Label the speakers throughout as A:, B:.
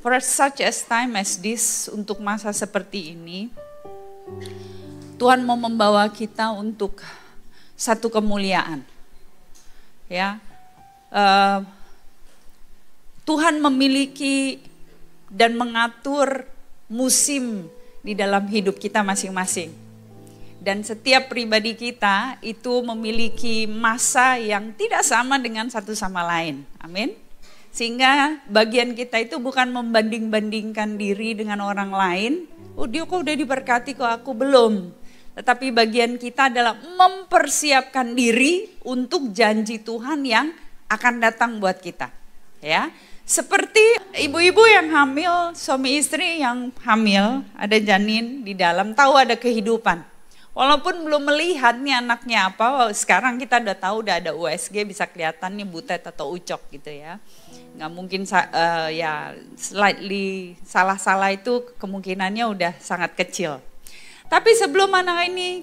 A: For such as time as this, untuk masa seperti ini, Tuhan mau membawa kita untuk satu kemuliaan. Ya, Tuhan memiliki dan mengatur musim di dalam hidup kita masing-masing. Dan setiap pribadi kita itu memiliki masa yang tidak sama dengan satu sama lain. Amin. Sehingga bagian kita itu bukan membanding-bandingkan diri dengan orang lain. Oh, dia kok udah diberkati kok aku belum. Tetapi bagian kita adalah mempersiapkan diri untuk janji Tuhan yang akan datang buat kita. Ya. Seperti ibu-ibu yang hamil, suami istri yang hamil, ada janin di dalam, tahu ada kehidupan. Walaupun belum melihat nih anaknya apa, sekarang kita udah tahu udah ada USG, bisa kelihatan nih butet atau ucok gitu ya. Nggak mungkin ya slightly salah-salah itu kemungkinannya udah sangat kecil. Tapi sebelum anak ini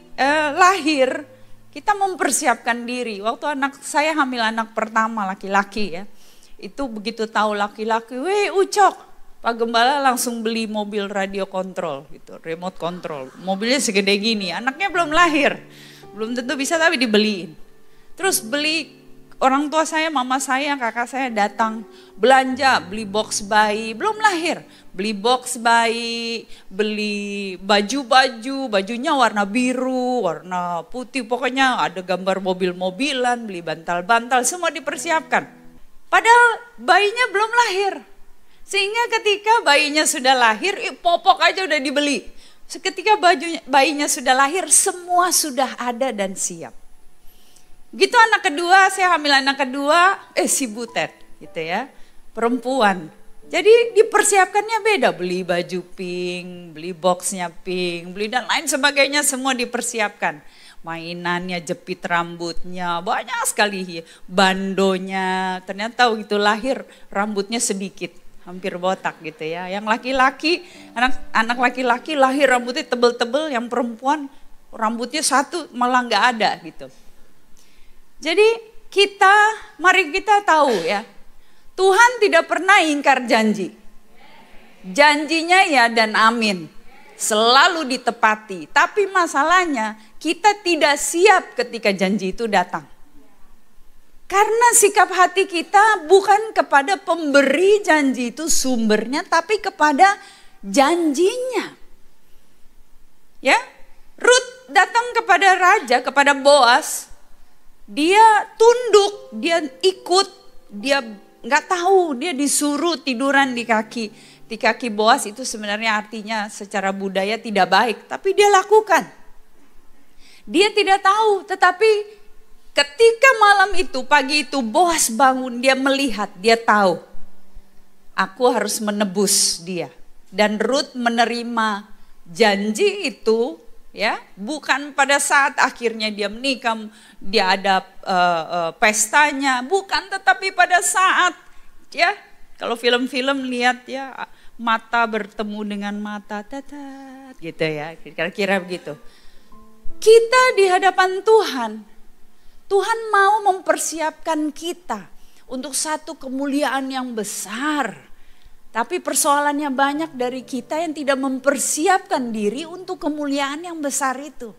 A: lahir, kita mempersiapkan diri. Waktu anak saya hamil anak pertama laki-laki ya. Itu begitu tahu laki-laki, weh ucok, Pak Gembala langsung beli mobil radio kontrol gitu, remote control. Mobilnya segede gini, anaknya belum lahir, belum tentu bisa tapi dibeliin. Terus beli, orang tua saya, mama saya, kakak saya datang belanja, beli box bayi, belum lahir. Beli box bayi, beli baju-baju, bajunya warna biru, warna putih, pokoknya ada gambar mobil-mobilan, beli bantal-bantal, semua dipersiapkan. Padahal bayinya belum lahir. Sehingga ketika bayinya sudah lahir, popok aja udah dibeli. Ketika bayinya sudah lahir, semua sudah ada dan siap. Gitu anak kedua, saya hamil anak kedua, si butet gitu ya, perempuan. Jadi dipersiapkannya beda, beli baju pink, beli boxnya pink, beli dan lain sebagainya, semua dipersiapkan. Mainannya, jepit rambutnya, banyak sekali, bandonya, ternyata gitu lahir rambutnya sedikit, hampir botak gitu ya. Yang laki-laki, anak laki-laki lahir rambutnya tebel-tebel, yang perempuan rambutnya satu malah nggak ada gitu. Jadi mari kita tahu ya, Tuhan tidak pernah ingkar janji. Janjinya ya dan amin, selalu ditepati. Tapi masalahnya kita tidak siap ketika janji itu datang. Karena sikap hati kita bukan kepada pemberi janji itu sumbernya, tapi kepada janjinya. Ya, Ruth datang kepada raja, kepada Boas. Dia tunduk, dia ikut, dia nggak tahu, dia disuruh tiduran di kaki Boas. Itu sebenarnya artinya secara budaya tidak baik, tapi dia lakukan. Dia tidak tahu, tetapi ketika malam itu, pagi itu Boas bangun, dia melihat, dia tahu. Aku harus menebus dia. Dan Ruth menerima janji itu, ya, bukan pada saat akhirnya dia menikah, dia ada pestanya, bukan, tetapi pada saat, ya, kalau film-film lihat ya, mata bertemu dengan mata, tatat, gitu ya, kira-kira begitu. Kita di hadapan Tuhan, Tuhan mau mempersiapkan kita untuk satu kemuliaan yang besar. Tapi persoalannya banyak dari kita yang tidak mempersiapkan diri untuk kemuliaan yang besar itu.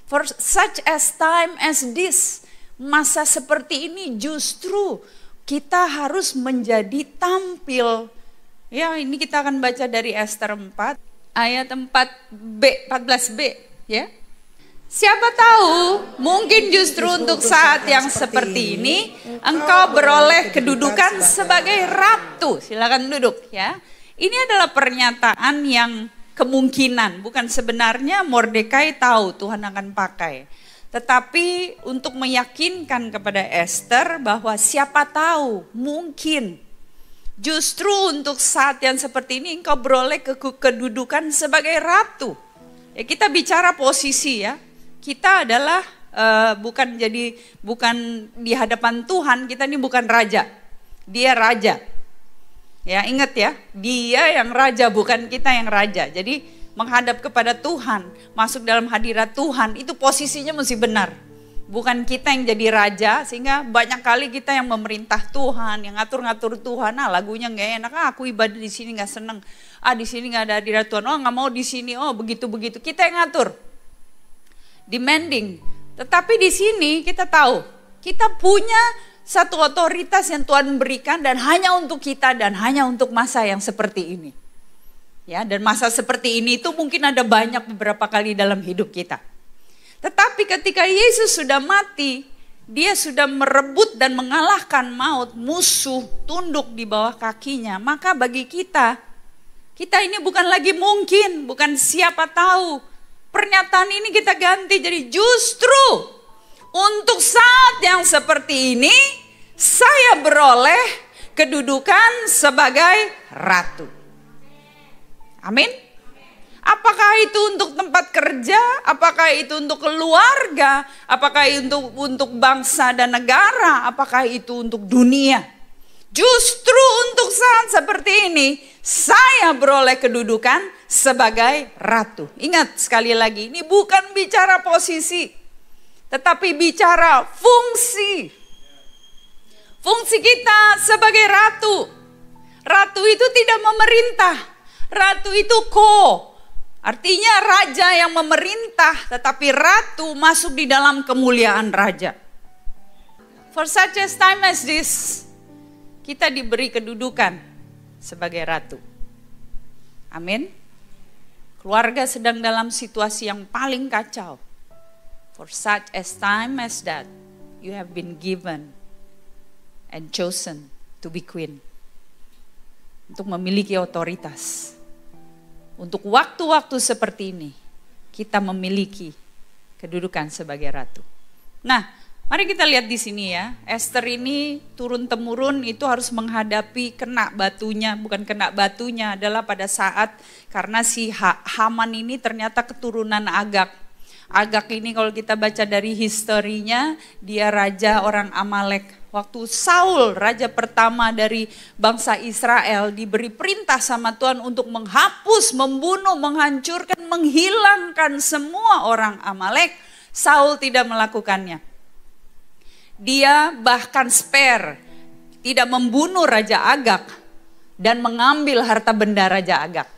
A: For such as time as this, masa seperti ini justru kita harus menjadi tampil. Ya, ini kita akan baca dari Ester 4 ayat 14b ya. Siapa tahu mungkin justru untuk saat yang seperti ini engkau beroleh kedudukan sebagai ratu. Silakan duduk ya. Ini adalah pernyataan yang kemungkinan, bukan sebenarnya Mordekai tahu Tuhan akan pakai. Tetapi untuk meyakinkan kepada Ester bahwa siapa tahu mungkin justru untuk saat yang seperti ini engkau beroleh kedudukan sebagai ratu. Ya, kita bicara posisi ya. Kita adalah bukan di hadapan Tuhan, kita ini bukan raja. Dia raja. Ya, ingat ya, dia yang raja, bukan kita yang raja. Jadi menghadap kepada Tuhan, masuk dalam hadirat Tuhan, itu posisinya mesti benar. Bukan kita yang jadi raja, sehingga banyak kali kita yang memerintah Tuhan, yang ngatur-ngatur Tuhan. Lagunya nggak enak, aku ibadah di sini nggak seneng, di sini nggak ada hadirat Tuhan, nggak mau di sini, begitu-begitu. Kita yang ngatur, demanding. Tetapi di sini kita tahu, kita punya satu otoritas yang Tuhan berikan dan hanya untuk kita dan hanya untuk masa yang seperti ini. Ya, dan masa seperti ini itu mungkin ada banyak beberapa kali dalam hidup kita. Tetapi ketika Yesus sudah mati, dia sudah merebut dan mengalahkan maut, musuh tunduk di bawah kakinya. Maka bagi kita ini bukan lagi mungkin, bukan siapa tahu. Pernyataan ini kita ganti jadi justru untuk saat yang seperti ini, saya beroleh kedudukan sebagai ratu. Amin. Apakah itu untuk tempat kerja? Apakah itu untuk keluarga? Apakah itu untuk bangsa dan negara? Apakah itu untuk dunia? Justru untuk saat seperti ini, saya beroleh kedudukan sebagai ratu. Ingat sekali lagi, ini bukan bicara posisi, tetapi bicara fungsi. Fungsi kita sebagai ratu. Ratu itu tidak memerintah. Ratu itu artinya raja yang memerintah, tetapi ratu masuk di dalam kemuliaan raja. For such a time as this, kita diberi kedudukan sebagai ratu. Amin. Keluarga sedang dalam situasi yang paling kacau. For such a time as that, you have been given and chosen to be queen. Untuk memiliki otoritas. Untuk waktu-waktu seperti ini, kita memiliki kedudukan sebagai ratu. Nah, mari kita lihat di sini ya. Esther ini turun-temurun itu harus menghadapi kena batunya. Bukan kena batunya, adalah pada saat karena si Haman ini ternyata keturunan Agag. Agag ini kalau kita baca dari historinya, dia raja orang Amalek. Waktu Saul, raja pertama dari bangsa Israel, diberi perintah sama Tuhan untuk menghapus, membunuh, menghancurkan, menghilangkan semua orang Amalek. Saul tidak melakukannya. Dia bahkan spare, tidak membunuh Raja Agag dan mengambil harta benda Raja Agag.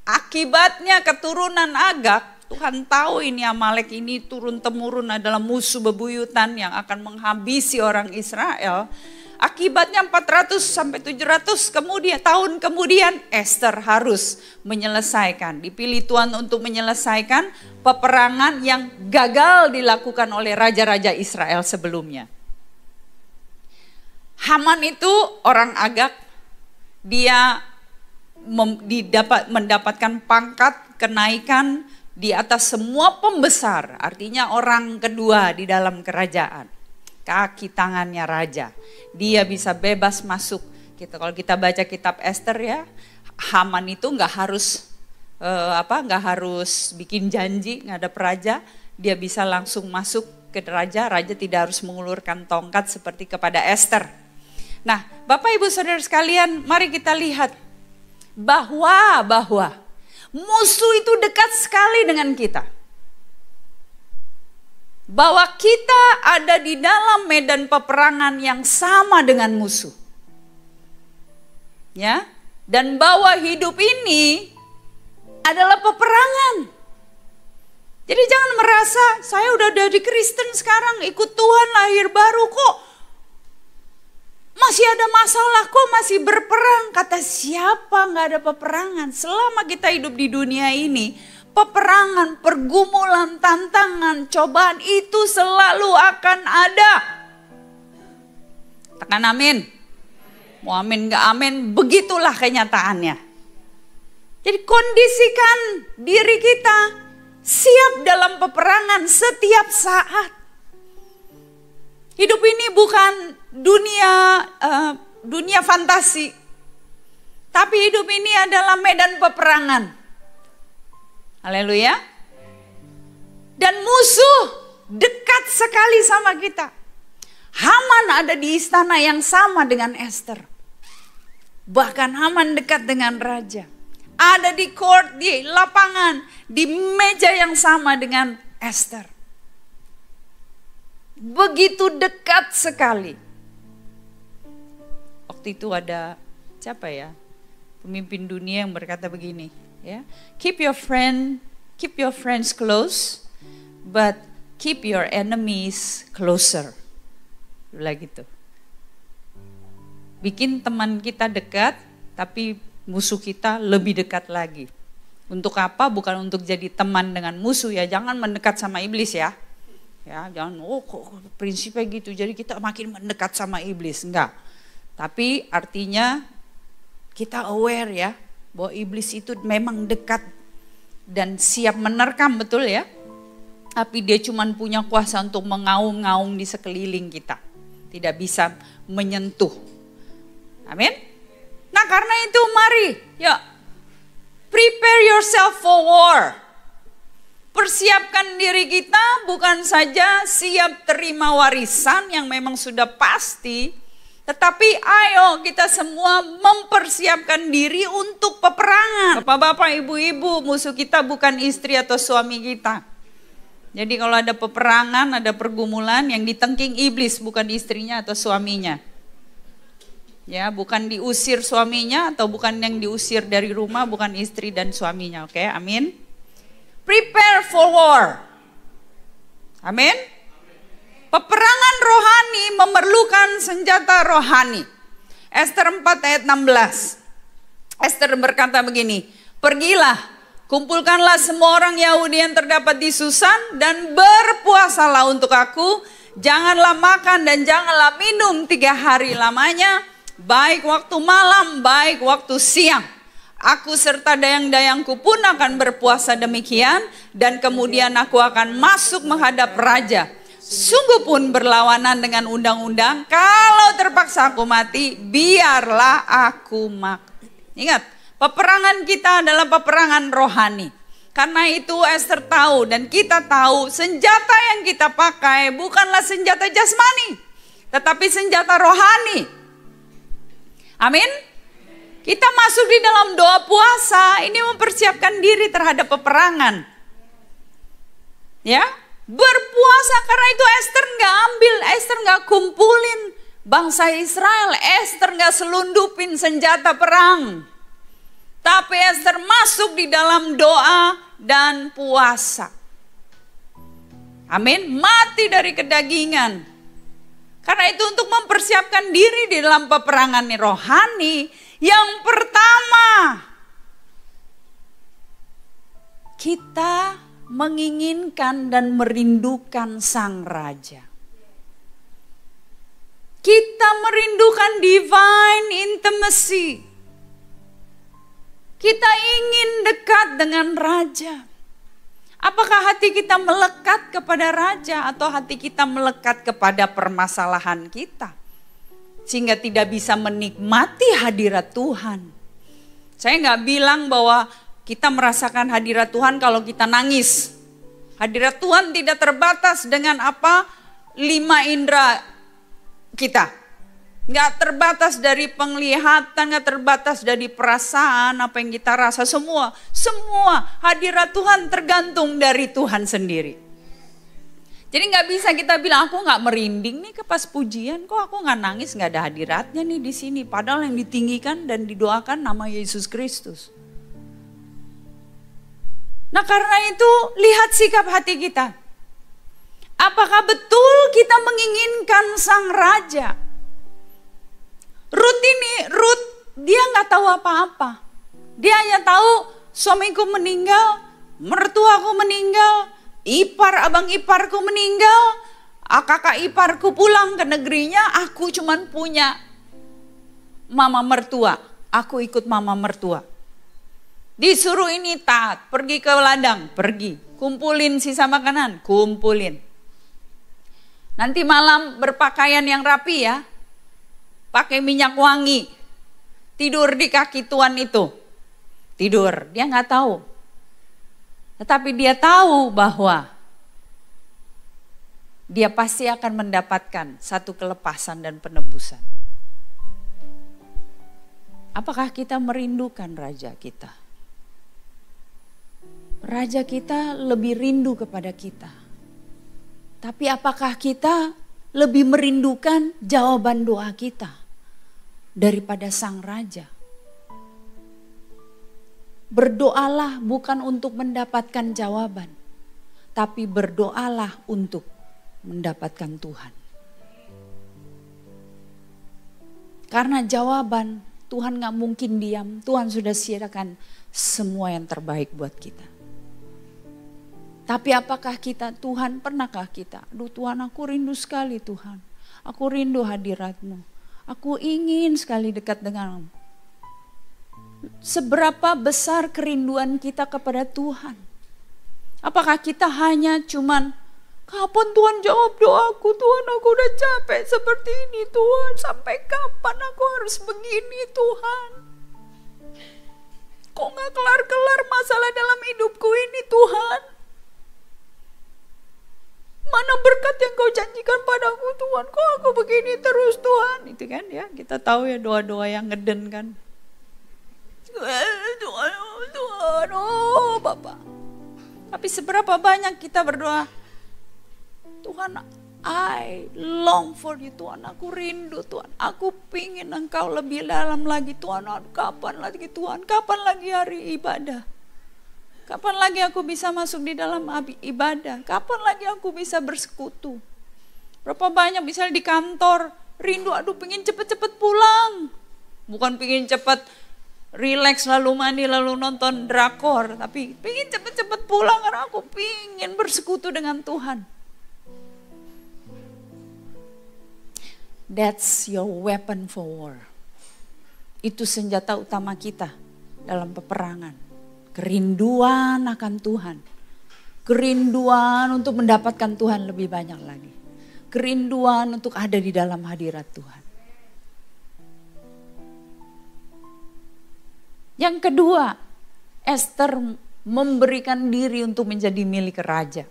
A: Akibatnya keturunan Agag, Tuhan tahu ini Amalek ini turun-temurun adalah musuh bebuyutan yang akan menghabisi orang Israel. Akibatnya 400 sampai 700 tahun kemudian Esther harus menyelesaikan. Dipilih Tuhan untuk menyelesaikan peperangan yang gagal dilakukan oleh raja-raja Israel sebelumnya. Haman itu orang Agag, dia mendapatkan pangkat kenaikan di atas semua pembesar, artinya orang kedua di dalam kerajaan. Kaki tangannya raja. Dia bisa bebas masuk. Kalau kita baca kitab Esther ya, Haman itu nggak harus bikin janji ngadap raja, dia bisa langsung masuk ke raja. Raja tidak harus mengulurkan tongkat seperti kepada Esther. Nah, Bapak Ibu Saudara sekalian, mari kita lihat bahwa musuh itu dekat sekali dengan kita. Bahwa kita ada di dalam medan peperangan yang sama dengan musuh. Ya, dan bahwa hidup ini adalah peperangan. Jadi jangan merasa saya udah jadi Kristen sekarang, ikut Tuhan, lahir baru kok masih ada masalah, kok masih berperang. Kata siapa nggak ada peperangan? Selama kita hidup di dunia ini, peperangan, pergumulan, tantangan, cobaan itu selalu akan ada. Tekan amin. Mau amin nggak amin, begitulah kenyataannya. Jadi kondisikan diri kita siap dalam peperangan setiap saat. Hidup ini bukan dunia fantasi, tapi hidup ini adalah medan peperangan. Haleluya. Dan musuh dekat sekali sama kita. Haman ada di istana yang sama dengan Esther. Bahkan Haman dekat dengan raja. Ada di court, di lapangan, di meja yang sama dengan Esther. Begitu dekat sekali. Waktu itu ada siapa ya? Pemimpin dunia yang berkata begini, ya. Keep your friends close, but keep your enemies closer. Bilang gitu. Bikin teman kita dekat, tapi musuh kita lebih dekat lagi. Untuk apa? Bukan untuk jadi teman dengan musuh ya. Jangan mendekat sama iblis ya. Ya, jangan kok prinsipnya gitu. Jadi kita makin mendekat sama iblis, enggak. Tapi artinya kita aware ya bahwa iblis itu memang dekat dan siap menerkam, betul ya. Tapi dia cuma punya kuasa untuk mengaum-ngaum di sekeliling kita. Tidak bisa menyentuh. Amin. Nah, karena itu mari, ya, prepare yourself for war. Persiapkan diri kita bukan saja siap terima warisan yang memang sudah pasti, tetapi ayo kita semua mempersiapkan diri untuk peperangan. Bapak-bapak, ibu-ibu, musuh kita bukan istri atau suami kita. Jadi kalau ada peperangan, ada pergumulan, yang ditengking iblis bukan istrinya atau suaminya. Ya, bukan diusir suaminya atau bukan yang diusir dari rumah, bukan istri dan suaminya. Oke, amin. Prepare for war. Amin. Peperangan rohani memerlukan senjata rohani. Ester 4 ayat 16. Ester berkata begini, pergilah, kumpulkanlah semua orang Yahudi yang terdapat di Susan dan berpuasalah untuk aku. Janganlah makan dan janganlah minum 3 hari lamanya, baik waktu malam, baik waktu siang. Aku serta dayang-dayangku pun akan berpuasa demikian, dan kemudian aku akan masuk menghadap raja. Sungguh pun berlawanan dengan undang-undang, kalau terpaksa aku mati, biarlah aku mati. Ingat, peperangan kita adalah peperangan rohani. Karena itu Ester tahu dan kita tahu senjata yang kita pakai bukanlah senjata jasmani, tetapi senjata rohani. Amin. Kita masuk di dalam doa puasa, ini mempersiapkan diri terhadap peperangan. Ya, berpuasa, karena itu Ester nggak ambil, Ester nggak kumpulin bangsa Israel, Ester nggak selundupin senjata perang. Tapi Ester masuk di dalam doa dan puasa. Amin, mati dari kedagingan. Karena itu untuk mempersiapkan diri di dalam peperangan rohani, yang pertama, kita menginginkan dan merindukan Sang Raja. Kita merindukan divine intimacy. Kita ingin dekat dengan Raja. Apakah hati kita melekat kepada Raja atau hati kita melekat kepada permasalahan kita? Sehingga tidak bisa menikmati hadirat Tuhan. Saya nggak bilang bahwa kita merasakan hadirat Tuhan kalau kita nangis. Hadirat Tuhan tidak terbatas dengan 5 indera kita. Nggak terbatas dari penglihatan, nggak terbatas dari perasaan, apa yang kita rasa, semua hadirat Tuhan tergantung dari Tuhan sendiri. Jadi nggak bisa kita bilang aku nggak merinding nih ke pas pujian, kok aku nggak nangis, nggak ada hadiratnya nih di sini. Padahal yang ditinggikan dan didoakan nama Yesus Kristus. Nah, karena itu lihat sikap hati kita. Apakah betul kita menginginkan Sang Raja? Ruth dia nggak tahu apa-apa. Dia hanya tahu suamiku meninggal, mertuaku meninggal, abang iparku meninggal, kakak iparku pulang ke negerinya, aku cuman punya mama mertua. Aku ikut mama mertua. Disuruh ini taat, pergi ke ladang, pergi. Kumpulin sisa makanan, kumpulin. Nanti malam berpakaian yang rapi ya. Pakai minyak wangi. Tidur di kaki tuan itu. Tidur, dia nggak tahu. Tetapi dia tahu bahwa dia pasti akan mendapatkan satu kelepasan dan penebusan. Apakah kita merindukan Raja kita? Raja kita lebih rindu kepada kita. Tapi apakah kita lebih merindukan jawaban doa kita daripada sang raja? Berdoalah bukan untuk mendapatkan jawaban, tapi berdoalah untuk mendapatkan Tuhan. Karena jawaban Tuhan gak mungkin diam. Tuhan sudah sediakan semua yang terbaik buat kita. Tapi apakah kita, Tuhan, pernahkah kita? Aduh Tuhan, aku rindu sekali Tuhan. Aku rindu hadirat-Mu. Aku ingin sekali dekat dengan-Mu. Seberapa besar kerinduan kita kepada Tuhan? Apakah kita hanya cuman, kapan Tuhan jawab doaku? Tuhan, aku udah capek seperti ini Tuhan. Sampai kapan aku harus begini Tuhan? Kok gak kelar-kelar masalah dalam hidupku ini Tuhan? Mana berkat yang Kau janjikan padaku Tuhan? Kok aku begini terus Tuhan? Itu kan ya, kita tahu ya doa-doa yang ngeden kan. Tuhan, oh Bapak. Tapi seberapa banyak kita berdoa, Tuhan, I long for you Tuhan, aku rindu Tuhan, aku pingin Engkau lebih dalam lagi Tuhan. Kapan lagi Tuhan, kapan lagi hari ibadah, kapan lagi aku bisa masuk di dalam ibadah, kapan lagi aku bisa bersekutu. Berapa banyak misalnya di kantor, rindu, aduh pingin cepet-cepet pulang, bukan pingin cepet relax lalu mandi lalu nonton drakor, tapi pingin cepet-cepet pulang karena aku pingin bersekutu dengan Tuhan. That's your weapon for war. Itu senjata utama kita dalam peperangan. Kerinduan akan Tuhan. Kerinduan untuk mendapatkan Tuhan lebih banyak lagi. Kerinduan untuk ada di dalam hadirat Tuhan. Yang kedua, Esther memberikan diri untuk menjadi milik raja.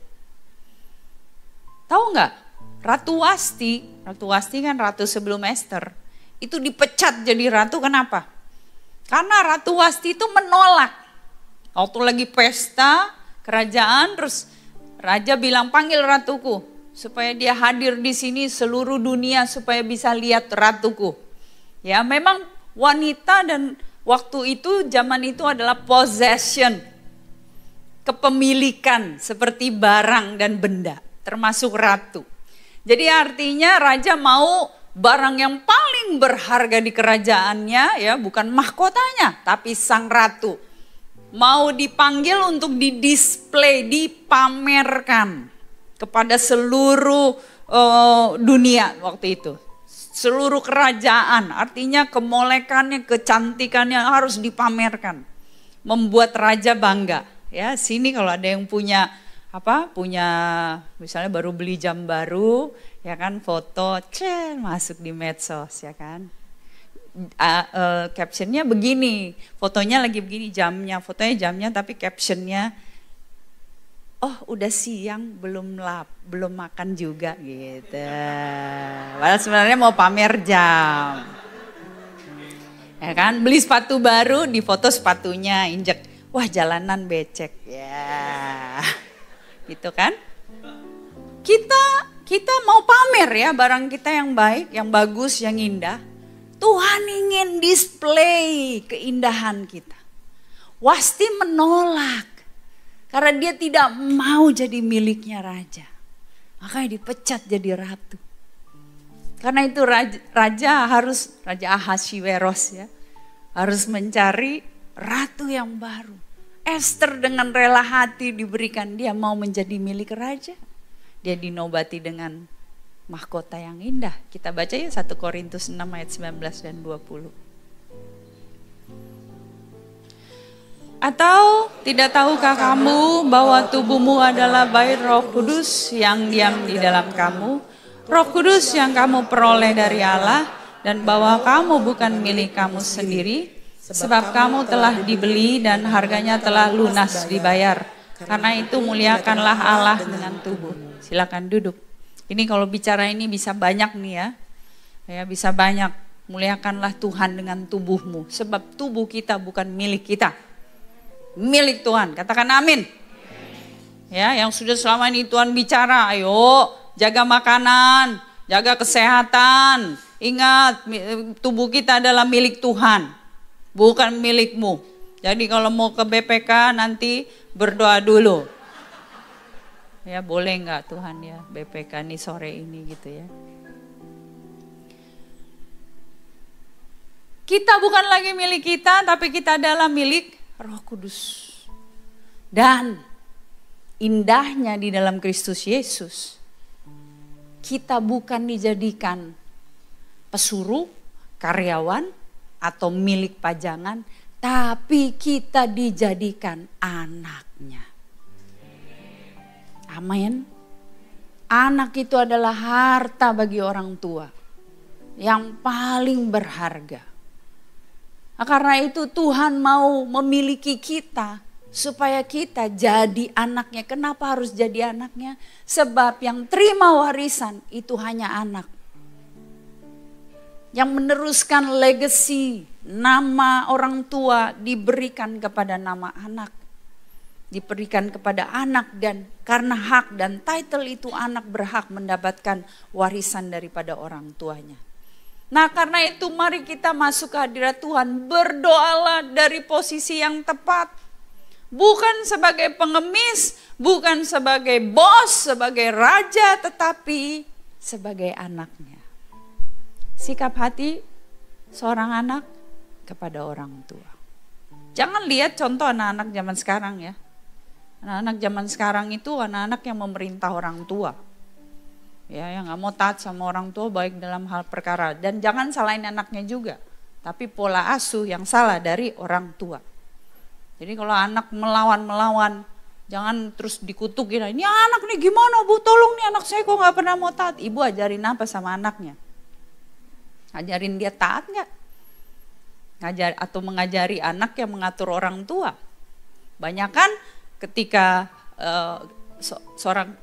A: Tahu nggak? Ratu Wasti kan ratu sebelum Esther, itu dipecat jadi ratu. Kenapa? Karena Ratu Wasti itu menolak. Waktu lagi pesta kerajaan, terus raja bilang, panggil ratuku supaya dia hadir di sini seluruh dunia supaya bisa lihat ratuku. Ya, memang wanita dan waktu itu, zaman itu adalah possession, kepemilikan seperti barang dan benda, termasuk ratu. Jadi artinya raja mau barang yang paling berharga di kerajaannya, ya bukan mahkotanya, tapi sang ratu. Mau dipanggil untuk didisplay, dipamerkan kepada seluruh dunia waktu itu. Seluruh kerajaan, artinya kemolekannya, kecantikannya harus dipamerkan. Membuat raja bangga. Ya, sini kalau ada yang punya misalnya baru beli jam baru, ya kan, foto masuk di medsos, ya kan. Captionnya begini, fotonya lagi begini, fotonya jamnya tapi captionnya, oh udah siang belum makan juga gitu. Padahal sebenarnya mau pamer jam. Ya kan, beli sepatu baru, di foto sepatunya injek, wah jalanan becek ya. Gitu kan? Kita mau pamer ya barang kita yang baik, yang bagus, yang indah. Tuhan ingin display keindahan kita. Wasti menolak karena dia tidak mau jadi miliknya raja. Makanya dipecat jadi ratu. Karena itu Raja Ahasveros ya, harus mencari ratu yang baru. Esther dengan rela hati diberikan, dia mau menjadi milik raja. Dia dinobati dengan mahkota yang indah. Kita baca ya 1 Korintus 6 ayat 19 dan 20. Atau tidak tahukah kamu bahwa tubuhmu adalah bait Roh Kudus yang diam di dalam kamu, Roh Kudus yang kamu peroleh dari Allah, dan bahwa kamu bukan milik kamu sendiri, sebab kamu telah dibeli dan harganya telah lunas dibayar. Karena itu muliakanlah Allah dengan tubuh. Silakan duduk. Ini kalau bicara ini bisa banyak nih ya. Ya bisa banyak. Muliakanlah Tuhan dengan tubuhmu. Sebab tubuh kita bukan milik kita. Milik Tuhan. Katakan amin. Ya, yang sudah selama ini Tuhan bicara, ayo jaga makanan, jaga kesehatan. Ingat, tubuh kita adalah milik Tuhan, bukan milikmu. Jadi kalau mau ke BPK nanti berdoa dulu. Ya boleh nggak Tuhan ya BPK nih sore ini gitu ya. Kita bukan lagi milik kita, tapi kita adalah milik Roh Kudus. Dan indahnya di dalam Kristus Yesus, kita bukan dijadikan pesuruh, karyawan, atau milik pajangan, tapi kita dijadikan anaknya. Amin. Anak itu adalah harta bagi orang tua yang paling berharga. Nah, karena itu Tuhan mau memiliki kita supaya kita jadi anaknya. Kenapa harus jadi anaknya? Sebab yang terima warisan itu hanya anak. Yang meneruskan legacy, nama orang tua diberikan kepada nama anak. Diberikan kepada anak, dan karena hak dan title itu anak berhak mendapatkan warisan daripada orang tuanya. Nah karena itu mari kita masuk ke hadirat Tuhan, berdoalah dari posisi yang tepat. Bukan sebagai pengemis, bukan sebagai bos, sebagai raja, tetapi sebagai anaknya. Sikap hati seorang anak kepada orang tua. Jangan lihat contoh anak-anak zaman sekarang ya. Anak-anak zaman sekarang itu anak-anak yang memerintah orang tua. Ya, yang gak mau taat sama orang tua baik dalam hal perkara. Dan jangan salahin anaknya juga. Tapi pola asuh yang salah dari orang tua. Jadi kalau anak melawan, jangan terus dikutukin. Ini anak nih gimana Bu, tolong nih anak saya kok gak pernah mau taat. Ibu ajarin apa sama anaknya? Ajarin dia taat gak? Atau mengajari anak yang mengatur orang tua. Banyak kan ketika seorang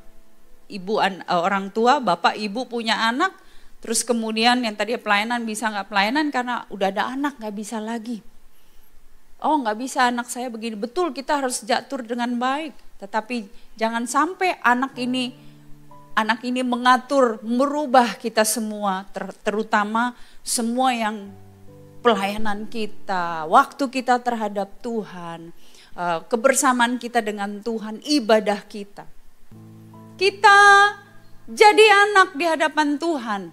A: ibu, orang tua, bapak ibu punya anak, terus kemudian yang tadi pelayanan bisa gak pelayanan karena udah ada anak gak bisa lagi. Oh gak bisa anak saya begini, betul kita harus diatur dengan baik. Tetapi jangan sampai anak ini mengatur, merubah kita semua, terutama semua yang pelayanan kita, waktu kita terhadap Tuhan, kebersamaan kita dengan Tuhan, ibadah kita. Kita jadi anak di hadapan Tuhan,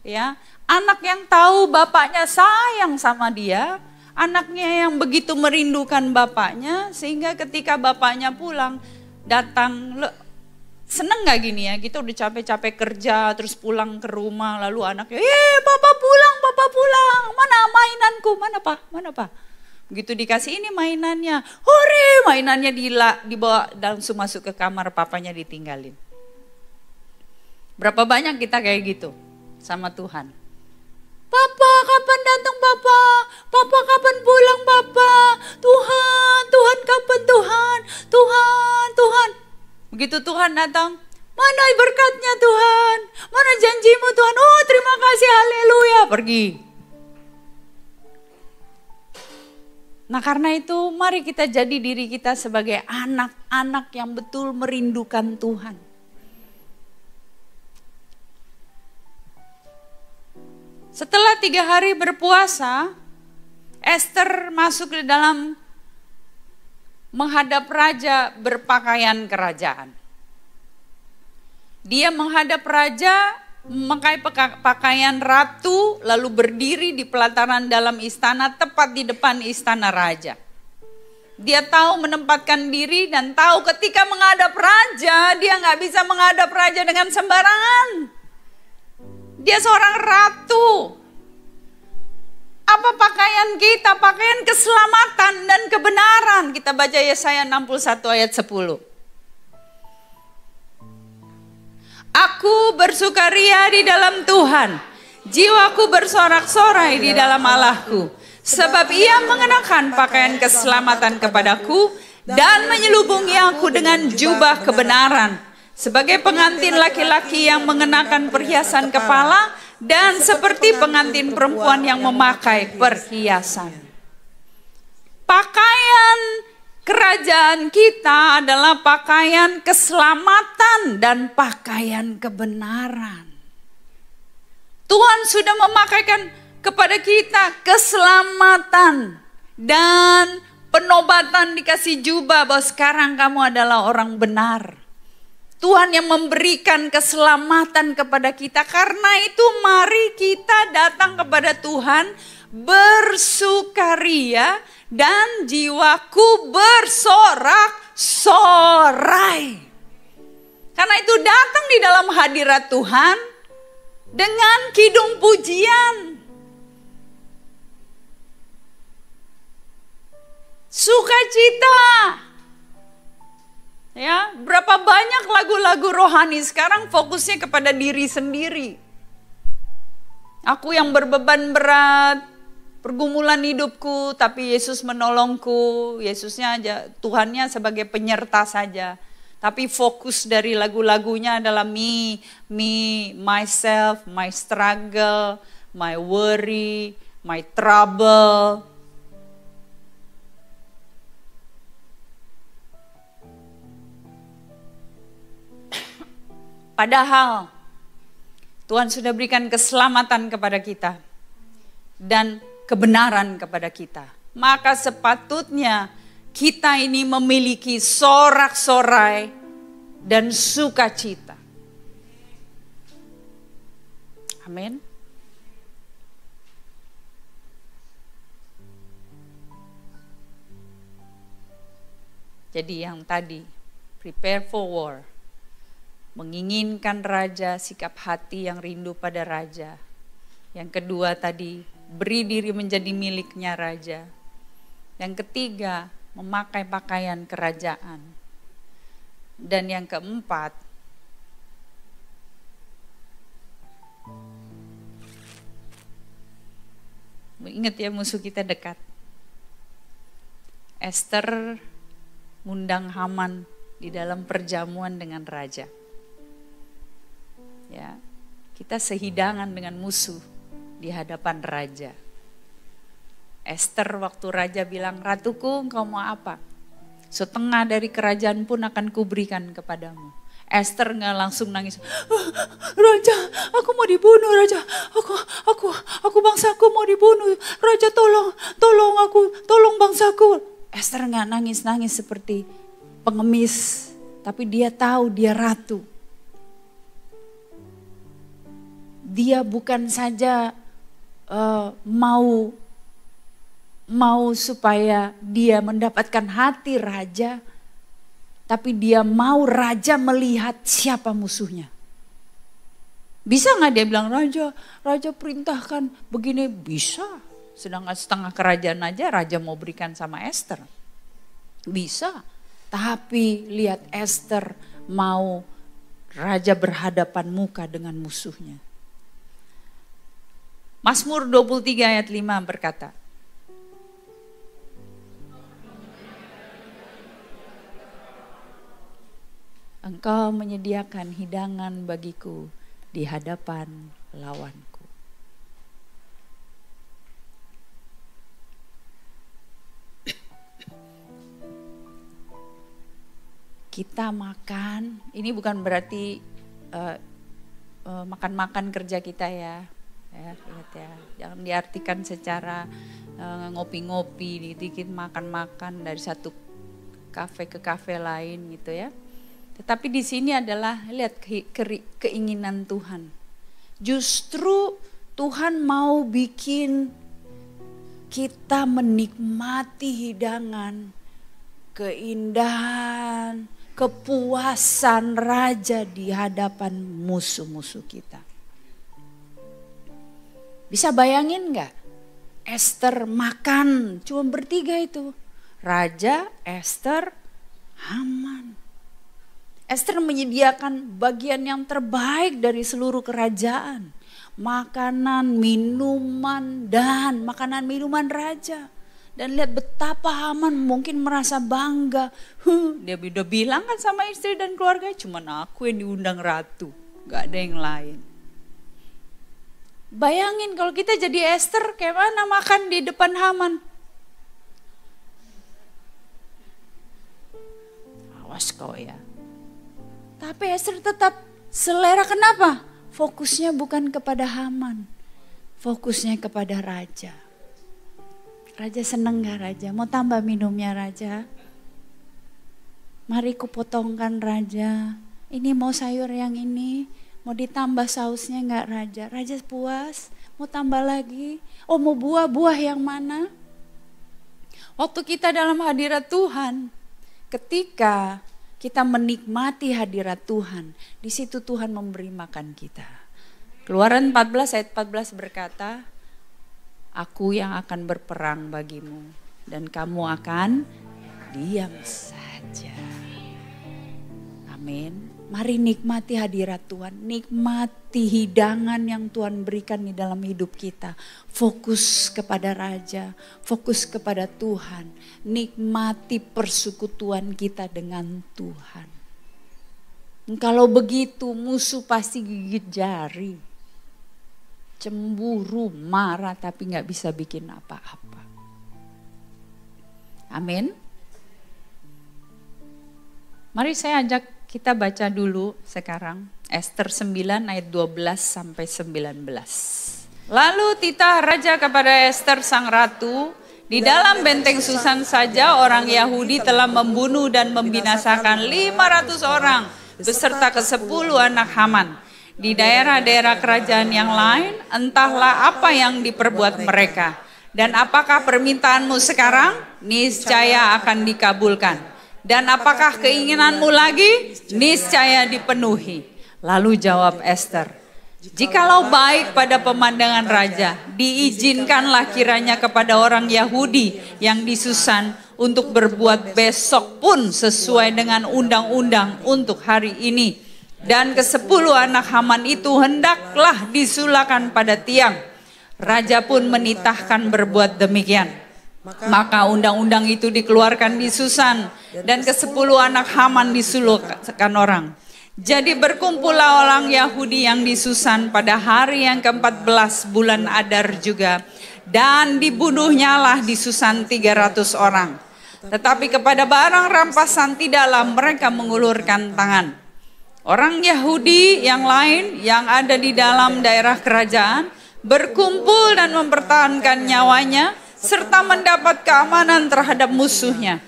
A: ya, anak yang tahu bapaknya sayang sama dia, anaknya yang begitu merindukan bapaknya, sehingga ketika bapaknya pulang, datang, seneng gak gini ya, kita udah capek-capek kerja, terus pulang ke rumah, lalu anaknya, papa pulang, mana mainanku, mana pak. Begitu dikasih ini mainannya, hore, mainannya dibawa langsung masuk ke kamar, papanya ditinggalin. Berapa banyak kita kayak gitu sama Tuhan. Papa kapan datang papa? Papa kapan pulang papa? Tuhan kapan Tuhan? Begitu Tuhan datang, mana berkatnya Tuhan? Mana janjimu Tuhan? Oh terima kasih, haleluya, pergi. Nah karena itu mari kita jadi diri kita sebagai anak-anak yang betul merindukan Tuhan. Setelah 3 hari berpuasa, Esther masuk ke dalam menghadap raja berpakaian kerajaan. Dia menghadap raja memakai pakaian ratu, lalu berdiri di pelataran dalam istana, tepat di depan istana raja. Dia tahu menempatkan diri dan tahu ketika menghadap raja, dia gak bisa menghadap raja dengan sembarangan. Dia seorang ratu. Apa pakaian kita? Pakaian keselamatan dan kebenaran. Kita baca Yesaya 61 ayat 10. Aku bersukaria di dalam Tuhan, jiwaku bersorak-sorai di dalam Allahku, sebab Ia mengenakan pakaian keselamatan kepadaku dan menyelubungi aku dengan jubah kebenaran, sebagai pengantin laki-laki yang mengenakan perhiasan kepala dan seperti pengantin perempuan yang memakai perhiasan. Pakaian kerajaan kerajaan kita adalah pakaian keselamatan dan pakaian kebenaran. Tuhan sudah memakaikan kepada kita keselamatan dan penobatan, dikasih jubah bahwa sekarang kamu adalah orang benar. Tuhan yang memberikan keselamatan kepada kita. Karena itu mari kita datang kepada Tuhan bersukaria dan jiwaku bersorak-sorai. Karena itu datang di dalam hadirat Tuhan dengan kidung pujian. Sukacita. Ya, berapa banyak lagu-lagu rohani sekarang fokusnya kepada diri sendiri. Aku yang berbeban berat, pergumulan hidupku, tapi Yesus menolongku. Yesusnya aja, Tuhannya sebagai penyerta saja. Tapi fokus dari lagu-lagunya adalah me, myself, my struggle, my worry, my trouble. Padahal Tuhan sudah berikan keselamatan kepada kita dan kebenaran kepada kita. Maka sepatutnya kita ini memiliki sorak-sorai dan sukacita. Amin. Jadi yang tadi, prepare for war. Menginginkan raja, sikap hati yang rindu pada raja. Yang kedua tadi, beri diri menjadi miliknya raja. Yang ketiga, memakai pakaian kerajaan. Dan yang keempat, ingat ya, musuh kita dekat. Esther ngundang Haman di dalam perjamuan dengan raja. Ya, kita sehidangan dengan musuh di hadapan raja. Esther waktu raja bilang, "Ratuku, engkau mau apa? Setengah dari kerajaan pun akan kuberikan kepadamu." Esther nggak langsung nangis. "Raja, aku mau dibunuh, raja. Aku bangsaku mau dibunuh. Raja, tolong aku, tolong bangsaku." Esther nggak nangis-nangis seperti pengemis, tapi dia tahu dia ratu. Dia bukan saja mau supaya dia mendapatkan hati raja, tapi dia mau raja melihat siapa musuhnya. Bisa nggak dia bilang, raja perintahkan begini? Bisa. Sedangkan setengah kerajaan aja raja mau berikan sama Esther. Bisa. Tapi lihat Esther mau raja berhadapan muka dengan musuhnya. Mazmur 23 ayat 5 berkata, "Engkau menyediakan hidangan bagiku di hadapan lawanku." Kita makan, ini bukan berarti makan-makan kerja kita ya. Ya, lihat ya, jangan diartikan secara ngopi-ngopi, dikit makan-makan dari satu kafe ke kafe lain gitu ya. Tetapi di sini adalah lihat keinginan Tuhan. Justru Tuhan mau bikin kita menikmati hidangan, keindahan, kepuasan raja di hadapan musuh-musuh kita. Bisa bayangin gak? Esther makan, cuma bertiga itu. Raja, Esther, Haman. Esther menyediakan bagian yang terbaik dari seluruh kerajaan. Makanan, minuman, dan makanan minuman raja. Dan lihat betapa Haman mungkin merasa bangga. Dia udah bilang kan sama istri dan keluarga, cuman aku yang diundang ratu. Gak ada yang lain. Bayangin kalau kita jadi Esther, kayak mana makan di depan Haman? awas kau ya. Tapi Ester tetap selera, kenapa? Fokusnya bukan kepada Haman, fokusnya kepada raja. Raja seneng gak raja? Mau tambah minumnya raja? Mari kupotongkan raja. Ini mau sayur yang ini, mau ditambah sausnya gak raja? Raja puas, mau tambah lagi? Oh mau buah yang mana? Waktu kita dalam hadirat Tuhan, ketika kita menikmati hadirat Tuhan, di situ Tuhan memberi makan kita. Keluaran 14 ayat 14 berkata, aku yang akan berperang bagimu dan kamu akan diam saja. Amin. Mari nikmati hadirat Tuhan, nikmati hidangan yang Tuhan berikan di dalam hidup kita. Fokus kepada Raja, fokus kepada Tuhan. Nikmati persekutuan kita dengan Tuhan. Kalau begitu musuh pasti gigit jari. Cemburu, marah tapi gak bisa bikin apa-apa. Amin. Mari saya ajak kita baca dulu sekarang Ester 9 ayat 12 sampai 19. Lalu titah raja kepada Ester sang ratu, di dalam benteng Susan saja orang Yahudi telah membunuh dan membinasakan 500 orang beserta ke-10 anak Haman. Di daerah-daerah kerajaan yang lain entahlah apa yang diperbuat mereka. Dan apakah permintaanmu sekarang? Niscaya akan dikabulkan. Dan apakah keinginanmu lagi? Niscaya dipenuhi. Lalu jawab Ester, jikalau baik pada pemandangan raja, diizinkanlah kiranya kepada orang Yahudi yang di Susan untuk berbuat besok pun sesuai dengan undang-undang untuk hari ini. Dan ke-10 anak Haman itu hendaklah disulakan pada tiang. Raja pun menitahkan berbuat demikian. Maka undang-undang itu dikeluarkan di Susan dan ke-10 anak Haman disulukan orang. Jadi berkumpullah orang Yahudi yang di Susan pada hari yang ke-14 bulan Adar juga. Dan dibunuhnyalah di Susan 300 orang. Tetapi kepada barang rampasan tidaklah mereka mengulurkan tangan. Orang Yahudi yang lain yang ada di dalam daerah kerajaan berkumpul dan mempertahankan nyawanya serta mendapat keamanan terhadap musuhnya.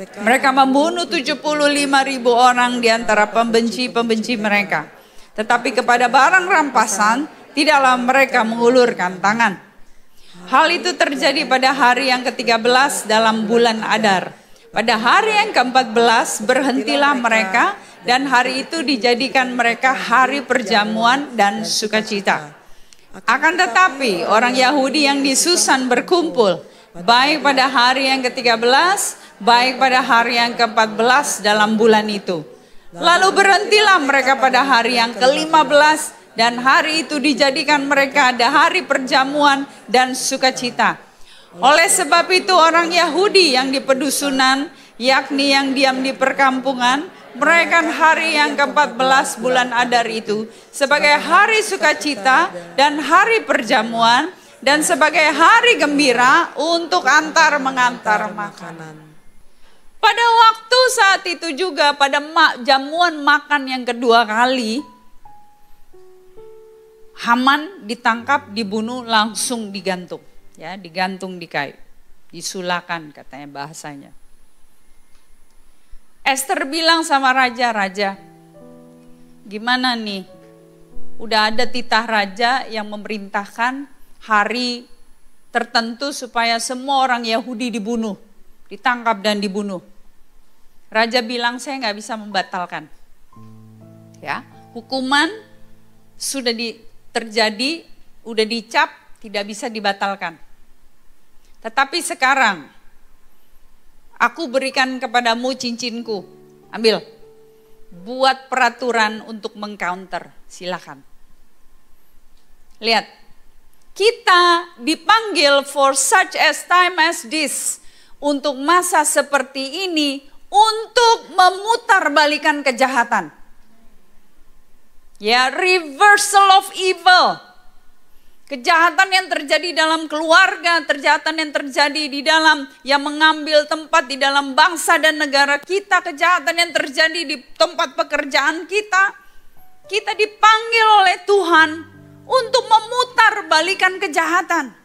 A: Mereka membunuh 75.000 orang di antara pembenci-pembenci mereka. Tetapi kepada barang rampasan tidaklah mereka mengulurkan tangan. Hal itu terjadi pada hari yang ke-13 dalam bulan Adar. Pada hari yang ke-14 berhentilah mereka dan hari itu dijadikan mereka hari perjamuan dan sukacita. Akan tetapi orang Yahudi yang di Susan berkumpul baik pada hari yang ke-13, baik pada hari yang ke-14 dalam bulan itu. Lalu berhentilah mereka pada hari yang ke-15 dan hari itu dijadikan mereka ada hari perjamuan dan sukacita. Oleh sebab itu orang Yahudi yang di pedusunan, yakni yang diam di perkampungan, merayakan hari yang ke-14 bulan Adar itu sebagai hari sukacita dan hari perjamuan dan sebagai hari gembira untuk antar mengantar makanan. Pada waktu saat itu juga pada jamuan makan yang kedua kali, Haman ditangkap, dibunuh, langsung digantung, ya, digantung di kayu, disulakan katanya bahasanya. Ester bilang sama raja, raja, gimana nih? Udah ada titah raja yang memerintahkan hari tertentu supaya semua orang Yahudi dibunuh, ditangkap dan dibunuh. Raja bilang saya nggak bisa membatalkan. Ya, hukuman sudah terjadi, udah dicap, tidak bisa dibatalkan. Tetapi sekarang aku berikan kepadamu cincinku, ambil. Buat peraturan untuk mengcounter, silakan. Lihat, kita dipanggil for such as time as this. Untuk masa seperti ini, untuk memutarbalikan kejahatan. Ya, reversal of evil. Kejahatan yang terjadi dalam keluarga, kejahatan yang terjadi di dalam yang mengambil tempat di dalam bangsa dan negara kita, kejahatan yang terjadi di tempat pekerjaan kita. Kita dipanggil oleh Tuhan untuk memutar balikan kejahatan.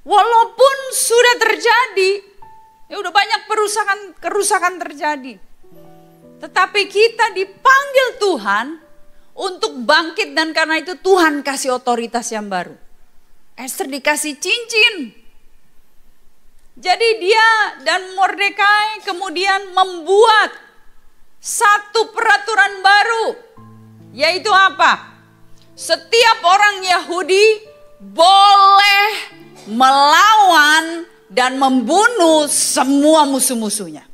A: Walaupun sudah terjadi, ya udah banyak kerusakan terjadi. Tetapi kita dipanggil Tuhan untuk bangkit, dan karena itu Tuhan kasih otoritas yang baru. Esther dikasih cincin. Jadi dia dan Mordekai kemudian membuat satu peraturan baru. Yaitu apa? Setiap orang Yahudi boleh melawan dan membunuh semua musuh-musuhnya.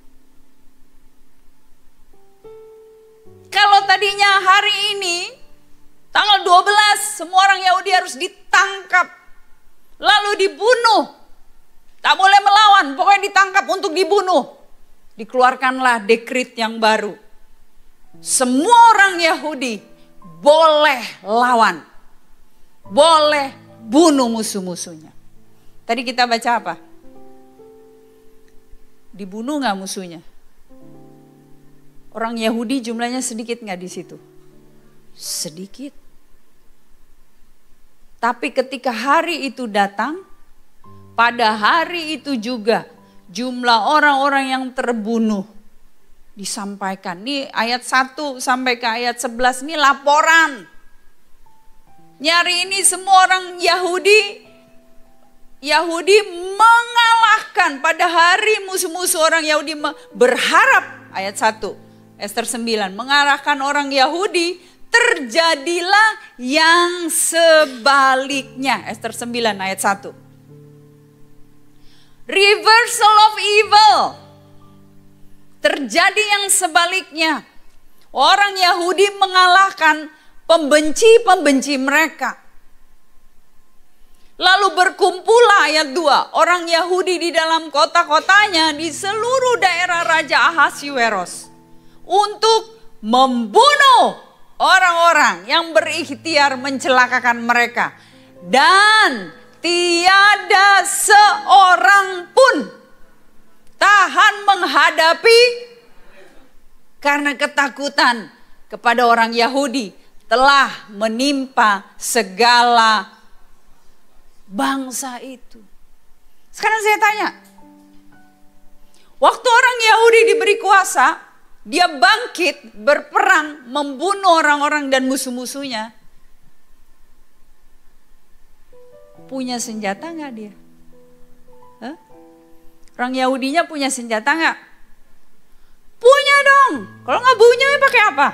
A: Kalau tadinya hari ini, tanggal 12, semua orang Yahudi harus ditangkap, lalu dibunuh. Tak boleh melawan, pokoknya ditangkap untuk dibunuh. Dikeluarkanlah dekret yang baru. Semua orang Yahudi boleh lawan, boleh bunuh musuh-musuhnya. Tadi kita baca apa? Dibunuh gak musuhnya? Orang Yahudi jumlahnya sedikit gak di situ? Sedikit. Tapi ketika hari itu datang, pada hari itu juga jumlah orang-orang yang terbunuh disampaikan. Ini ayat 1 sampai ke ayat 11 ini laporan. Nyari ini semua orang Yahudi mengalahkan pada hari musuh-musuh orang Yahudi berharap. Ayat 1 Esther 9, mengalahkan orang Yahudi, terjadilah yang sebaliknya. Esther 9 ayat 1. Reversal of evil. Terjadi yang sebaliknya. Orang Yahudi mengalahkan pembenci-pembenci mereka. Lalu berkumpullah ayat 2. Orang Yahudi di dalam kota-kotanya di seluruh daerah Raja Ahasuerus. Untuk membunuh orang-orang yang berikhtiar mencelakakan mereka. Dan tiada seorang pun tahan menghadapi, karena ketakutan kepada orang Yahudi telah menimpa segala bangsa itu. Sekarang saya tanya, waktu orang Yahudi diberi kuasa, dia bangkit berperang membunuh orang-orang dan musuh-musuhnya. Punya senjata gak dia? Hah? Orang Yahudinya punya senjata gak? Punya dong. Kalau gak punya pakai apa?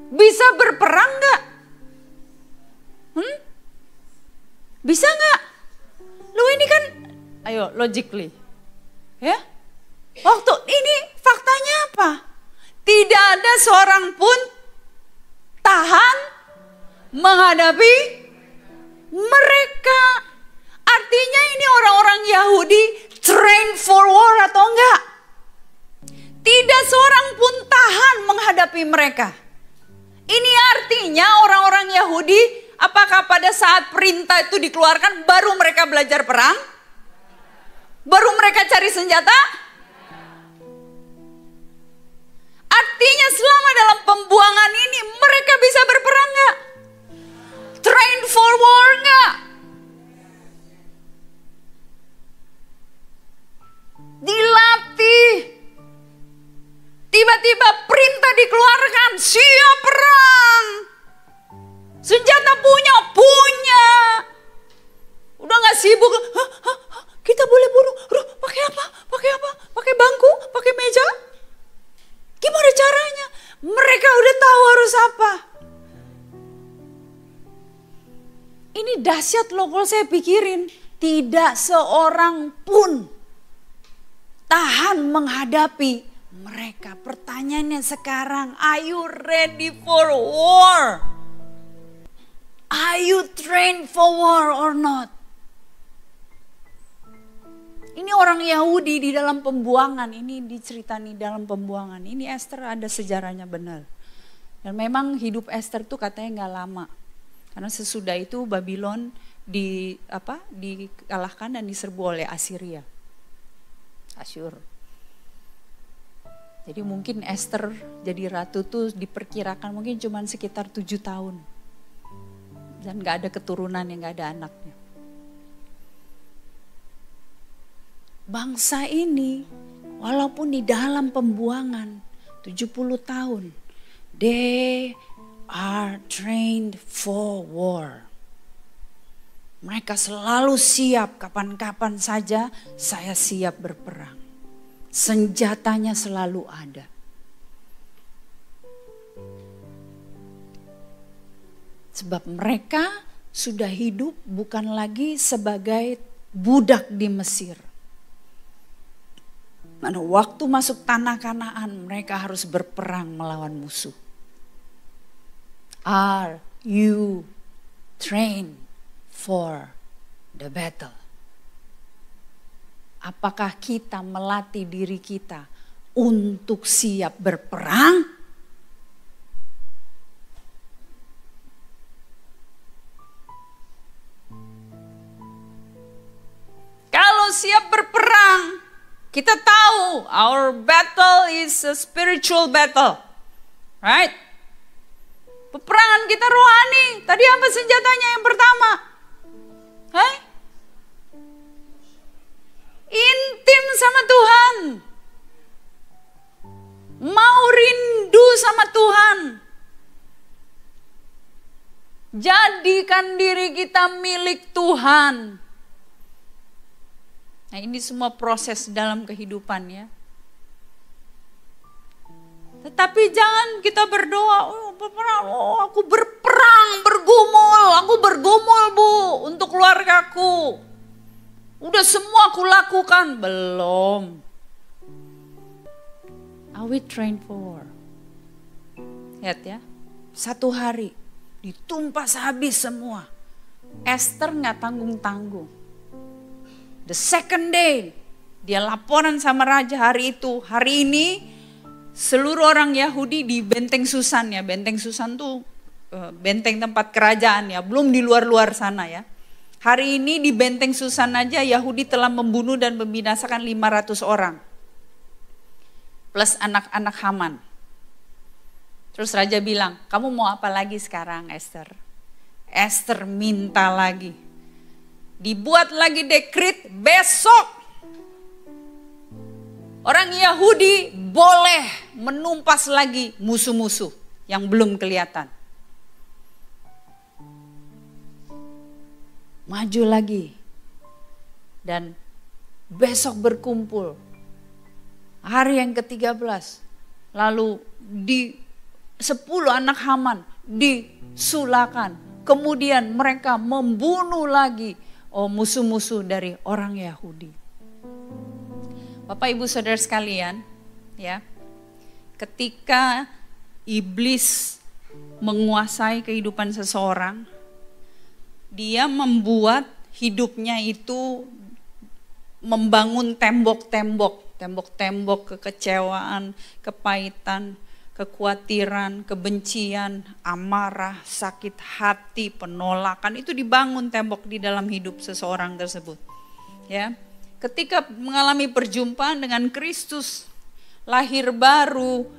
A: Bisa berperang gak? Bisa gak? Lu ini kan, ayo logically. Ya? Waktu ini faktanya apa? Tidak ada seorang pun tahan menghadapi mereka. Artinya ini orang-orang Yahudi train for war atau enggak? Tidak seorang pun tahan menghadapi mereka. Ini artinya orang-orang Yahudi, apakah pada saat perintah itu dikeluarkan baru mereka belajar perang? Baru mereka cari senjata? Artinya selama dalam pembuangan ini mereka bisa berperang gak? Train for war gak? Dilatih. Tiba-tiba perintah dikeluarkan, siap perang. Senjata punya. Udah gak sibuk. Kita boleh bunuh. Pakai apa? Pakai bangku? Pakai meja? Gimana caranya? Mereka udah tahu harus apa. Ini dahsyat loh kalau saya pikirin. Tidak seorang pun tahan menghadapi mereka. Pertanyaannya sekarang, are you ready for war? Are you trained for war or not? Ini orang Yahudi di dalam pembuangan, ini diceritani dalam pembuangan. Ini Esther ada sejarahnya benar. Dan memang hidup Esther tuh katanya nggak lama. Karena sesudah itu Babylon dikalahkan dan diserbu oleh Assyria. Asyur. Jadi mungkin Esther jadi ratu tuh diperkirakan mungkin cuma sekitar 7 tahun. Dan gak ada keturunan, yang gak ada anaknya. Bangsa ini walaupun di dalam pembuangan 70 tahun, they are trained for war. Mereka selalu siap, kapan-kapan saja saya siap berperang. Senjatanya selalu ada. Sebab mereka sudah hidup bukan lagi sebagai budak di Mesir. Pada waktu masuk tanah Kanaan mereka harus berperang melawan musuh. Are you trained for the battle? Apakah kita melatih diri kita untuk siap berperang? Kalau siap berperang, kita tahu our battle is a spiritual battle. Right? Peperangan kita rohani. Tadi apa senjatanya yang pertama? Intim sama Tuhan. Mau rindu sama Tuhan. Jadikan diri kita milik Tuhan. Nah, ini semua proses dalam kehidupan ya. Tetapi jangan kita berdoa, aku berperang, aku bergumul Bu untuk keluargaku. Udah semua aku lakukan. Belum. Are we trained for war? Lihat ya, satu hari ditumpas habis semua. Esther gak tanggung-tanggung. The second day, dia laporan sama raja hari itu. Hari ini seluruh orang Yahudi di benteng Susan ya. Benteng Susan tuh benteng tempat kerajaan ya. Belum di luar-luar sana ya. Hari ini di benteng Susan aja Yahudi telah membunuh dan membinasakan 500 orang. Plus anak-anak Haman. Terus raja bilang, kamu mau apa lagi sekarang Esther? Esther minta lagi. Dibuat lagi dekret besok. Orang Yahudi boleh menumpas lagi musuh-musuh yang belum kelihatan. Maju lagi. Dan besok berkumpul. Hari yang ke-13. Lalu 10 anak Haman disulakan. Kemudian mereka membunuh lagi musuh-musuh dari orang Yahudi. Bapak Ibu Saudara sekalian, ya. Ketika iblis menguasai kehidupan seseorang, dia membuat hidupnya itu membangun tembok-tembok kekecewaan, kepahitan, kekhawatiran, kebencian, amarah, sakit hati, penolakan, itu dibangun tembok di dalam hidup seseorang tersebut. Ya. Ketika mengalami perjumpaan dengan Kristus, lahir baru,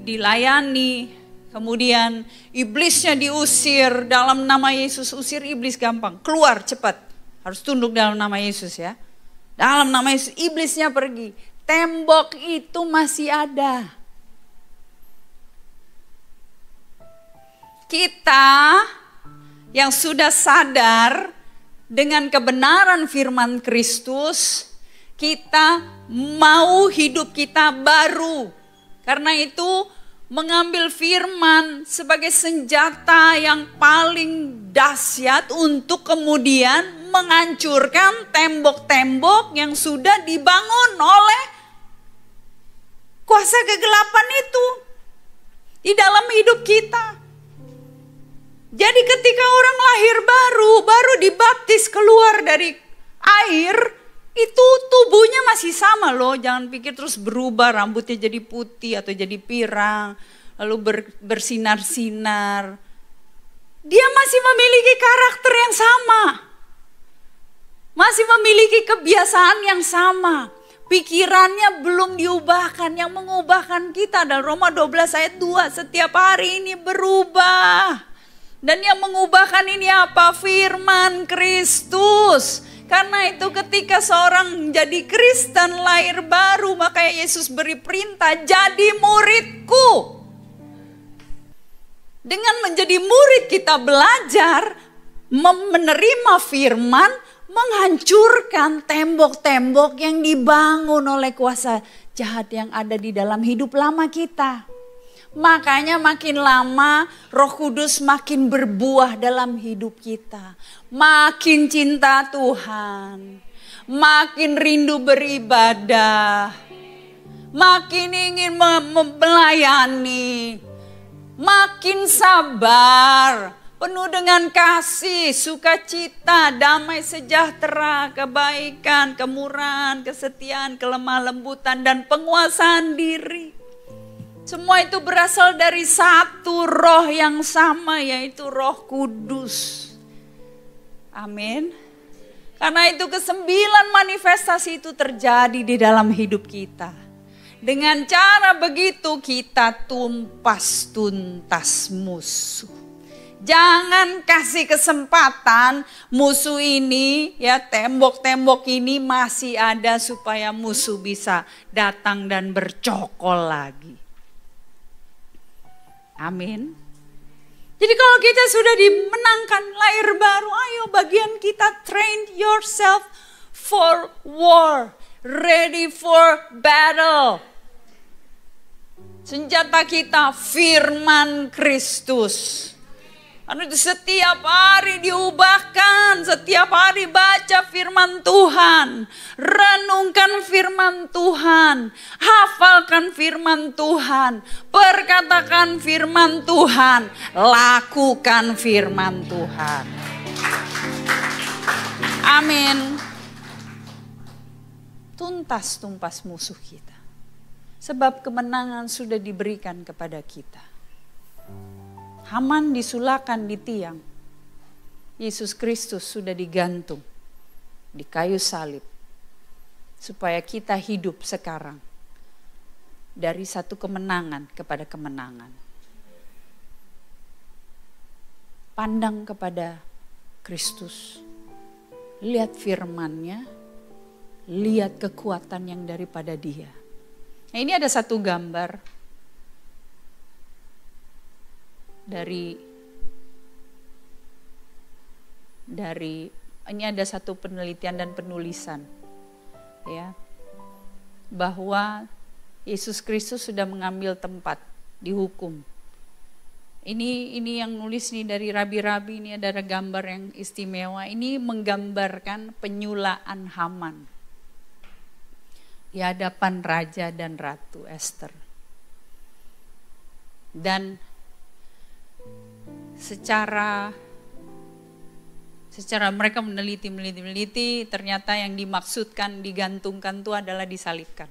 A: dilayani, kemudian iblisnya diusir dalam nama Yesus. Usir iblis gampang, keluar cepat. Harus tunduk dalam nama Yesus ya. Dalam nama Yesus, iblisnya pergi. Tembok itu masih ada. Kita yang sudah sadar dengan kebenaran firman Kristus, kita mau hidup kita baru. Karena itu mengambil firman sebagai senjata yang paling dahsyat untuk kemudian menghancurkan tembok-tembok yang sudah dibangun oleh kuasa kegelapan itu di dalam hidup kita. Jadi ketika orang lahir baru dibaptis keluar dari air, itu tubuhnya masih sama loh. Jangan pikir terus berubah, rambutnya jadi putih atau jadi pirang, lalu bersinar-sinar. Dia masih memiliki karakter yang sama. Masih memiliki kebiasaan yang sama. Pikirannya belum diubahkan. Yang mengubahkan kita adalah Roma 12 ayat 2. Setiap hari ini berubah. Dan yang mengubahkan ini apa? Firman Kristus. Karena itu ketika seorang menjadi Kristen lahir baru, maka Yesus beri perintah, jadi muridku. Dengan menjadi murid kita belajar menerima firman, menghancurkan tembok-tembok yang dibangun oleh kuasa jahat yang ada di dalam hidup lama kita. Makanya makin lama Roh Kudus makin berbuah dalam hidup kita. Makin cinta Tuhan, makin rindu beribadah, makin ingin melayani, makin sabar, penuh dengan kasih, sukacita, damai sejahtera, kebaikan, kemurahan, kesetiaan, kelemah lembutan, dan penguasaan diri. Semua itu berasal dari satu roh yang sama, yaitu Roh Kudus. Amin. Karena itu 9 manifestasi itu terjadi di dalam hidup kita. Dengan cara begitu kita tumpas tuntas musuh. Jangan kasih kesempatan musuh ini, ya tembok-tembok ini masih ada supaya musuh bisa datang dan bercokol lagi. Amin. Jadi kalau kita sudah dimenangkan lahir baru, ayo bagian kita train yourself for war, ready for battle. Senjata kita firman Kristus. Karena itu setiap hari diubahkan, setiap hari baca firman Tuhan, renungkan firman Tuhan, hafalkan firman Tuhan, perkatakan firman Tuhan, lakukan firman Tuhan. Amin. Tuntas musuh kita. Sebab kemenangan sudah diberikan kepada kita. Haman disulakan di tiang. Yesus Kristus sudah digantung di kayu salib. Supaya kita hidup sekarang dari satu kemenangan kepada kemenangan. Pandang kepada Kristus. Lihat firman-Nya, lihat kekuatan yang daripada Dia. Nah, ini ada satu gambar dari ini ada satu penelitian dan penulisan ya, bahwa Yesus Kristus sudah mengambil tempat dihukum. Ini yang nulis nih dari rabi-rabi, ini ada gambar yang istimewa. Ini menggambarkan penyulaan Haman di hadapan Raja dan Ratu Esther. Dan secara mereka meneliti, ternyata yang dimaksudkan digantungkan itu adalah disalibkan.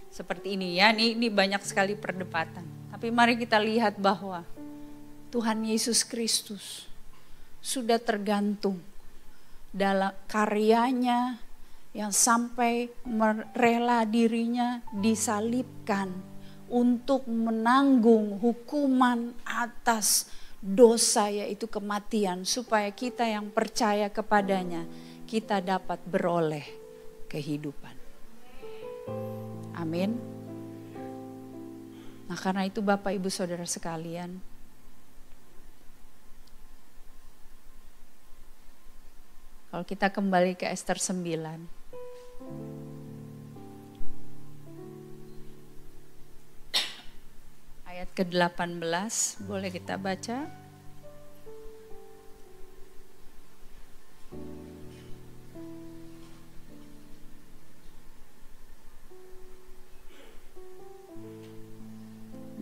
A: Seperti ini ya, ini banyak sekali perdebatan. Tapi mari kita lihat bahwa Tuhan Yesus Kristus sudah tergantung dalam karyanya yang sampai rela dirinya disalibkan untuk menanggung hukuman atas dosa, yaitu kematian, supaya kita yang percaya kepadanya kita dapat beroleh kehidupan. Amin. Nah, karena itu Bapak Ibu Saudara sekalian, kalau kita kembali ke Ester 9, ayat ke-18, boleh kita baca?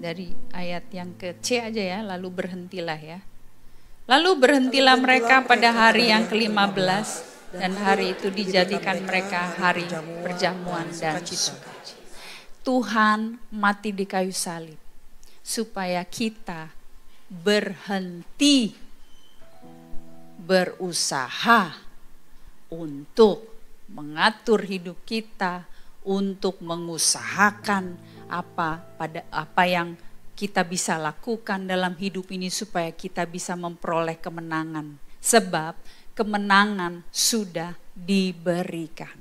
A: Dari ayat yang ke C aja ya, lalu berhentilah ya. Lalu berhentilah mereka pada hari yang ke-15, dan hari itu dijadikan mereka hari perjamuan dan sukacita. Tuhan mati di kayu salib. supaya kita berhenti berusaha untuk mengatur hidup kita, untuk mengusahakan apa yang kita bisa lakukan dalam hidup ini supaya kita bisa memperoleh kemenangan. Sebab kemenangan sudah diberikan.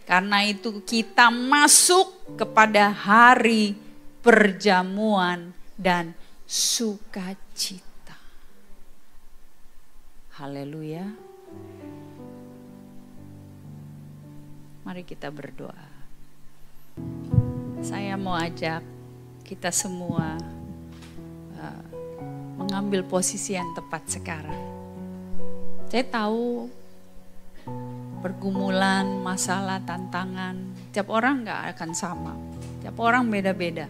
A: Karena itu kita masuk kepada hari perjamuan dan sukacita. Haleluya. Mari kita berdoa. Saya mau ajak kita semua mengambil posisi yang tepat sekarang. Saya tahu pergumulan, masalah, tantangan, tiap orang gak akan sama. Tiap orang beda-beda.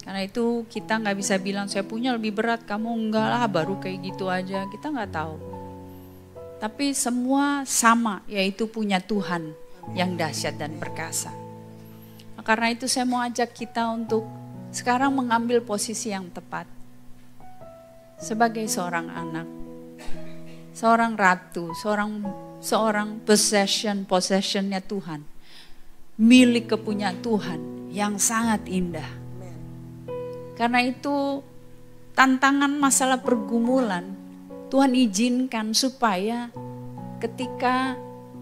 A: Karena itu kita gak bisa bilang saya punya lebih berat, kamu enggak lah baru kayak gitu aja. Kita gak tahu. Tapi semua sama, yaitu punya Tuhan yang dahsyat dan perkasa. Nah, karena itu saya mau ajak kita untuk sekarang mengambil posisi yang tepat. Sebagai seorang anak, seorang ratu, seorang possessionnya Tuhan. Milik kepunyaan Tuhan yang sangat indah. Karena itu tantangan masalah pergumulan Tuhan izinkan supaya ketika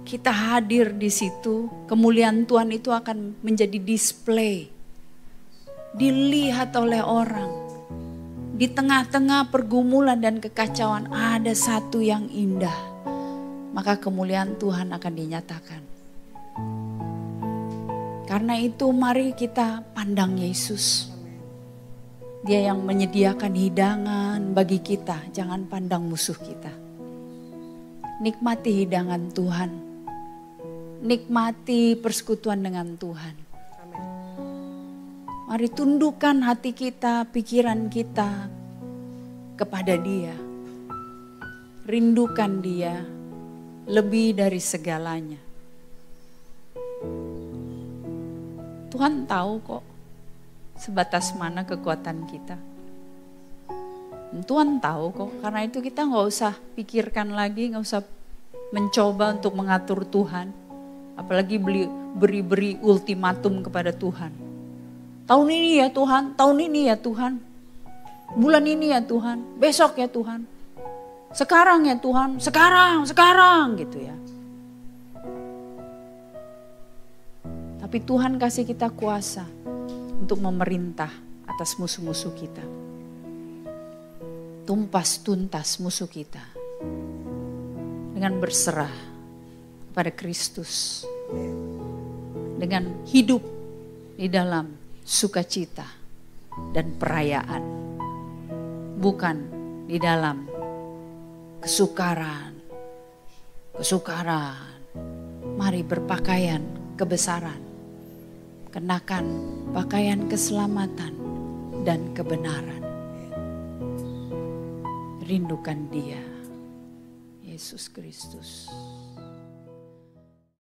A: kita hadir di situ, kemuliaan Tuhan itu akan menjadi display. Dilihat oleh orang. Di tengah-tengah pergumulan dan kekacauan ada satu yang indah. Maka kemuliaan Tuhan akan dinyatakan. Karena itu mari kita pandang Yesus. Dia yang menyediakan hidangan bagi kita, jangan pandang musuh kita. Nikmati hidangan Tuhan. Nikmati persekutuan dengan Tuhan. Mari tundukkan hati kita, pikiran kita kepada Dia. Rindukan Dia lebih dari segalanya. Tuhan tahu kok sebatas mana kekuatan kita. Tuhan tahu kok, karena itu kita gak usah pikirkan lagi, gak usah mencoba untuk mengatur Tuhan. Apalagi beri ultimatum kepada Tuhan. Tahun ini ya Tuhan, tahun ini ya Tuhan. Bulan ini ya Tuhan, besok ya Tuhan. Sekarang ya Tuhan, sekarang gitu ya. Tapi Tuhan kasih kita kuasa untuk memerintah atas musuh-musuh kita. Tumpas tuntas musuh kita. Dengan berserah kepada Kristus. Dengan hidup di dalam sukacita dan perayaan. Bukan di dalam kesukaran. Mari berpakaian kebesaran. Kenakan pakaian keselamatan dan kebenaran. Rindukan Dia, Yesus Kristus.